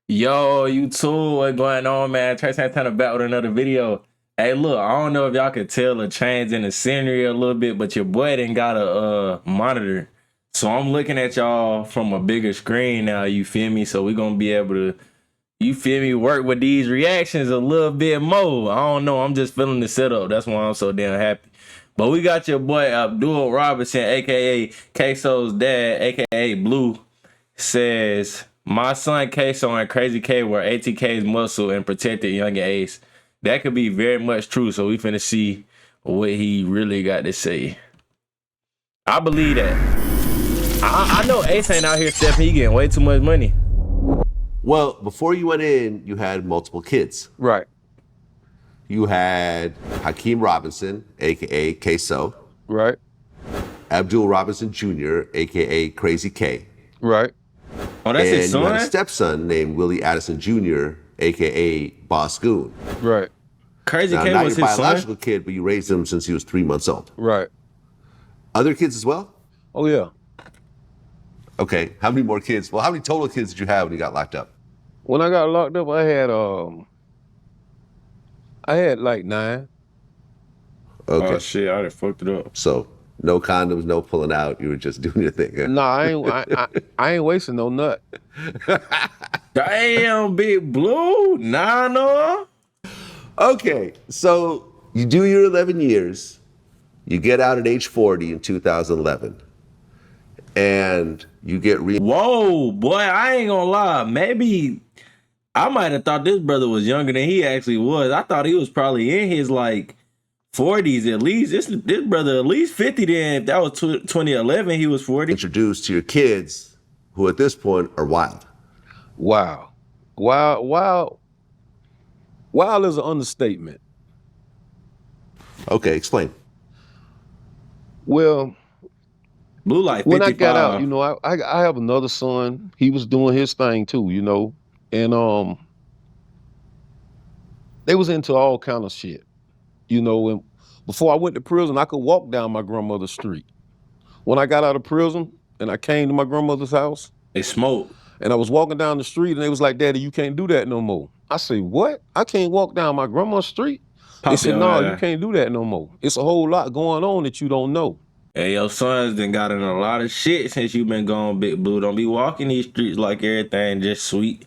Yo, you too. What's going on, man? Trey Santana back with another video. Hey, look, I don't know if y'all can tell a change in the scenery a little bit, but your boy didn't got a monitor. So I'm looking at y'all from a bigger screen now, you feel me? So we're gonna be able to, you feel me, work with these reactions a little bit more. I don't know. I'm just feeling the setup. That's why I'm so damn happy. But we got your boy Abdul Robinson, aka KSOO's dad, aka Blue, says, my son KSOO and KRAZY K were ATK's muscle and protected YUNGEEN ACE. That could be very much true, so we finna see what he really got to say. I believe that. I know Ace ain't out here stepping, he getting way too much money. Well, before you went in, you had multiple kids. Right. You had Hakeem Robinson, aka KSOO. Right. Abdul Robinson Jr., aka KRAZY K. Right. Oh, that's and his son? You had a stepson named Willie Addison Jr., aka Boss Goon. Right. KRAZY Now, K not was your his biological son? kid, but you raised him since he was 3 months old. Right. Other kids as well? Oh yeah. Okay. How many more kids? Well, how many total kids did you have when you got locked up? When I got locked up, I had like 9. Okay. Oh shit, I done fucked it up. So no condoms, no pulling out. You were just doing your thing. Huh? Nah, I ain't wasting no nut. Damn, Big Blue. Nah, no. Okay, so you do your 11 years, you get out at age 40 in 2011, and you get Whoa, boy, I ain't gonna lie. Maybe I might have thought this brother was younger than he actually was. I thought he was probably in his like 40s at least. This brother at least 50 then. If that was 2011, he was 40. introduced to your kids, who at this point are wild. Wow. Wild is an understatement. Okay, explain. Well, Blue like 55. when I got out, you know, I have another son. He was doing his thing too, you know, and they was into all kind of shit, you know. And before I went to prison, I could walk down my grandmother's street. When I got out of prison and I came to my grandmother's house, they smoke. and I was walking down the street, and they was like, "Daddy, you can't do that no more." I said, "What? I can't walk down my grandma's street?" They said, "No, you can't do that no more. It's a whole lot going on that you don't know." Hey, your sons done got in a lot of shit since you been gone, Big Blue. Don't be walking these streets like everything just sweet.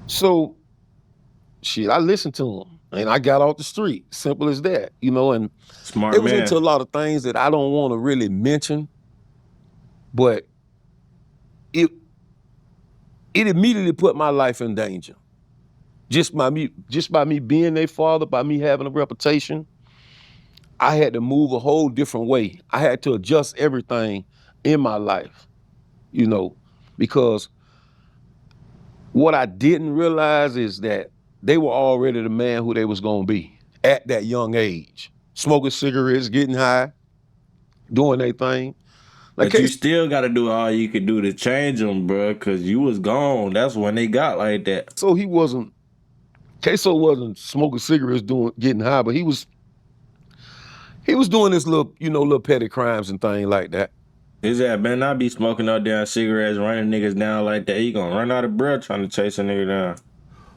So, shit, I listened to them, and I got off the street. Simple as that, you know. And Smart it was man. into a lot of things that I don't want to really mention, but it immediately put my life in danger. Just by me being their father, by me having a reputation, I had to move a whole different way. I had to adjust everything in my life, you know, because what I didn't realize is that they were already the man who they was gonna be at that young age. Smoking cigarettes, getting high, doing their thing. Like, but you still got to do all you could do to change them, bro, because you was gone. That's when they got like that. So KSOO wasn't smoking cigarettes, getting high, but he was doing this little petty crimes and things like that. His ass better not be smoking no damn cigarettes, running niggas down like that. He gonna run out of breath trying to chase a nigga down.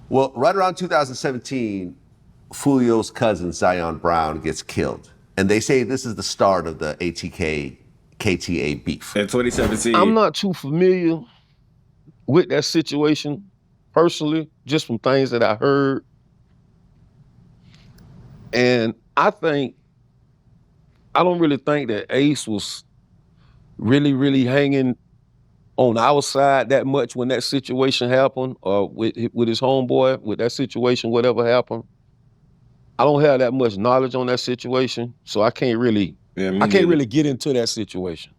Well, right around 2017, Fulio's cousin, Zion Brown, gets killed. And they say this is the start of the ATK KTA beef. In 2017. I'm not too familiar with that situation personally, just from things that I heard. And I don't really think that Ace was really hanging on our side that much when that situation happened, or with his homeboy, with that situation, whatever happened. I don't have that much knowledge on that situation, so I can't really get into that situation.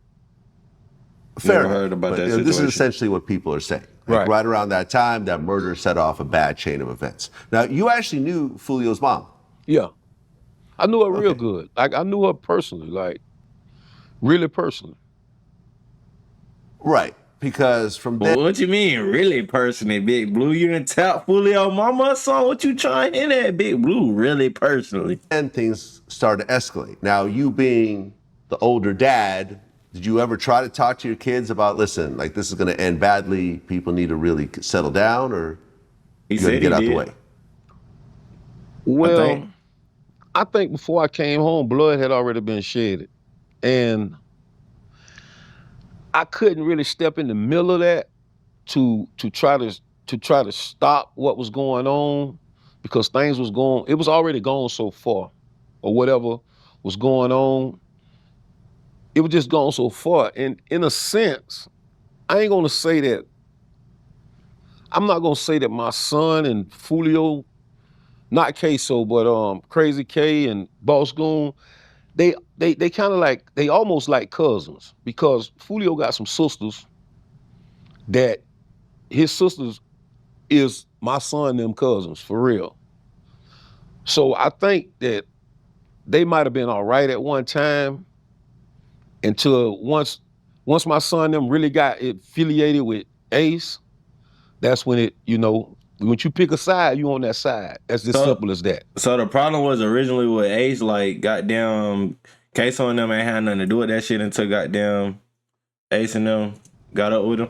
Fair Never heard about that situation. This is essentially what people are saying. Like, right around that time, that murder set off a bad chain of events. Now, you actually knew Fulio's mom. Yeah. I knew her real good. Like, I knew her personally, like, really personally. Right, because from then... Well, what you mean, really personally, Big Blue? You didn't tap Fulio mama or something? What you trying in at, Big Blue, really personally? And things started to escalate. Now, you being the older dad, Did you ever try to talk to your kids about, listen, like this is going to end badly, people need to really settle down, or He you got to said get he out the did. way? Well, think. I think before I came home, blood had already been shedded. And I couldn't really step in the middle of that to try to stop what was going on, because things was going, it was already gone so far, or whatever was going on. It was just gone so far. And in a sense, I ain't gonna say that, I'm not gonna say that my son and Fulio, not KSOO, but Crazy K and Boss Goon, they kind of like, they almost like cousins, because Fulio got some sisters that his sisters is my son and them cousins, for real. So I think that they might have been all right at one time, until once my son and them really got affiliated with Ace, that's when it, you know, when you pick a side, you on that side. That's as So, simple as that. so the problem was originally with Ace, like goddamn Queso and them ain't had nothing to do with that shit until goddamn Ace and them got up with him.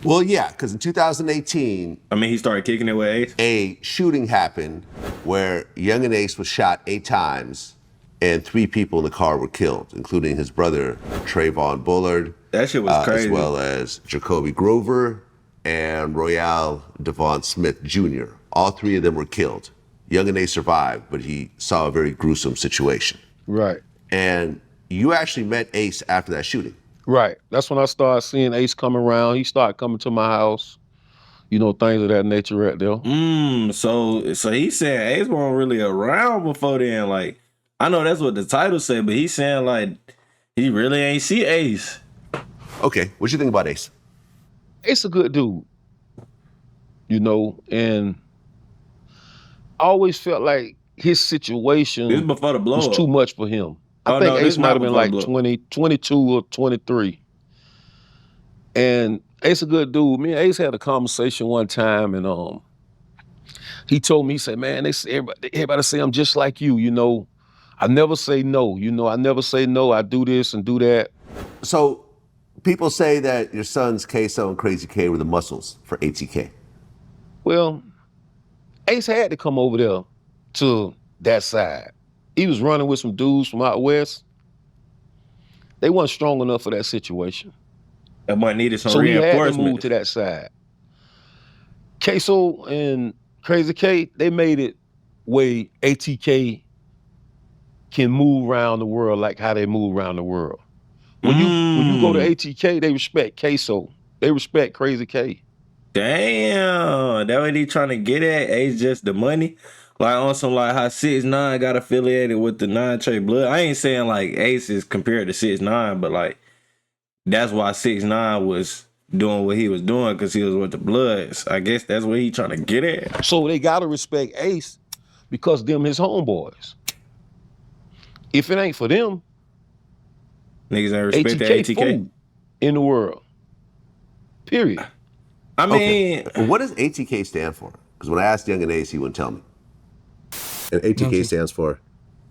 Well, yeah, because in 2018, I mean, he started kicking it with Ace. a shooting happened where Youngeen Ace was shot 8 times and 3 people in the car were killed, including his brother, Trayvon Bullard. That shit was crazy. As well as Jacoby Grover and Royale Devon Smith Jr. All 3 of them were killed. Youngeen Ace survived, but he saw a very gruesome situation. Right. And you actually met Ace after that shooting. Right. That's when I started seeing Ace come around. He started coming to my house, you know, things of that nature right there. So he saying Ace wasn't really around before then. Like, I know that's what the title said, but he's saying like he really ain't see Ace. Okay, what you think about Ace? Ace a good dude, you know, and I always felt like his situation This before the blow was up. too much for him. I Oh, think no, this Ace might not have been before like the blow. 20, 22 or 23. And Ace a good dude. Me and Ace had a conversation one time, and he told me, he said, man, they say, everybody say I'm just like you know. I never say no, you know, I never say no. I do this and do that. So people say that your sons KSOO and Crazy K were the muscles for ATK. Well, Ace had to come over there to that side. He was running with some dudes from out west. They weren't strong enough for that situation. That boy needed some So he had to move reinforcement. to that side. KSOO and Crazy K, they made it where ATK can move around the world like how they move around the world. When you go to ATK, they respect KSOO. They respect Crazy K. Damn, that what he trying to get at? Ace just the money? Like on some like how 6ix9ine got affiliated with the 9 Trey Blood. I ain't saying like Ace is compared to 6ix9ine, but like that's why 6ix9ine was doing what he was doing, because he was with the Bloods. I guess that's what he trying to get at. So they gotta respect Ace because them his homeboys. If it ain't for them, Niggas ain't respect the ATK ATK. fool in the world. Period. I mean, Well, what does ATK stand for? Because when I asked Youngeen Ace, he wouldn't tell me. And ATK stands for?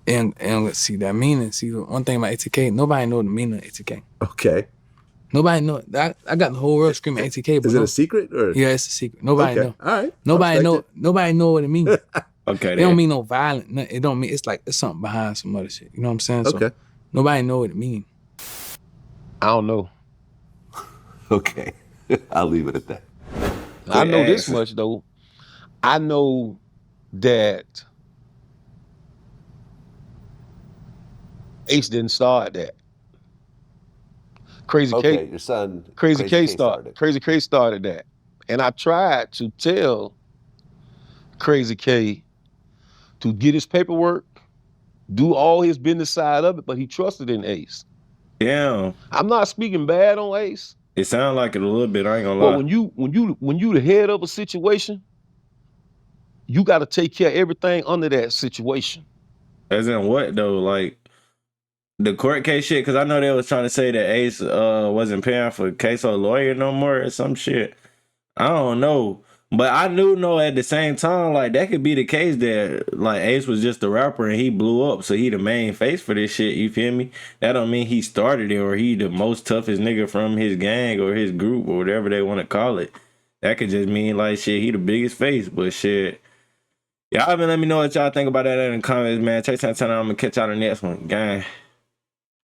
And let's see that meaning. See, the one thing about ATK, nobody know the meaning of ATK. Okay. Nobody know. I got the whole world screaming ATK, but Is it a secret? Or? Yeah, it's a secret. Nobody know. All right. Nobody know. Nobody know what it means. okay, It don't mean no violent. It don't mean. It's like it's something behind some other shit. You know what I'm saying? So Okay. nobody know what it means. I don't know. Okay. I'll leave it at that. I know this much though. I know that Ace didn't start that. Crazy Okay, K, your son. Crazy K started. Crazy K started that, and I tried to tell Crazy K to get his paperwork, do all his business side of it, but he trusted in Ace. Damn. I'm not speaking bad on Ace, It sounds like it a little bit. I ain't gonna but lie. when you the head of a situation, you got to take care of everything under that situation. As in what though? Like the court case shit? Because I know they was trying to say that Ace wasn't paying for KSOO lawyer no more or some shit. I don't know. But I knew, no, at the same time, like, that could be the case that, like, Ace was just a rapper and he blew up, so he the main face for this shit, you feel me? That don't mean he started it or he the most toughest nigga from his gang or his group or whatever they want to call it. That could just mean, like, shit, he the biggest face, but shit. Y'all been let me know what y'all think about that in the comments, man. Chase Santana, I'm gonna catch y'all in the next one. Gang.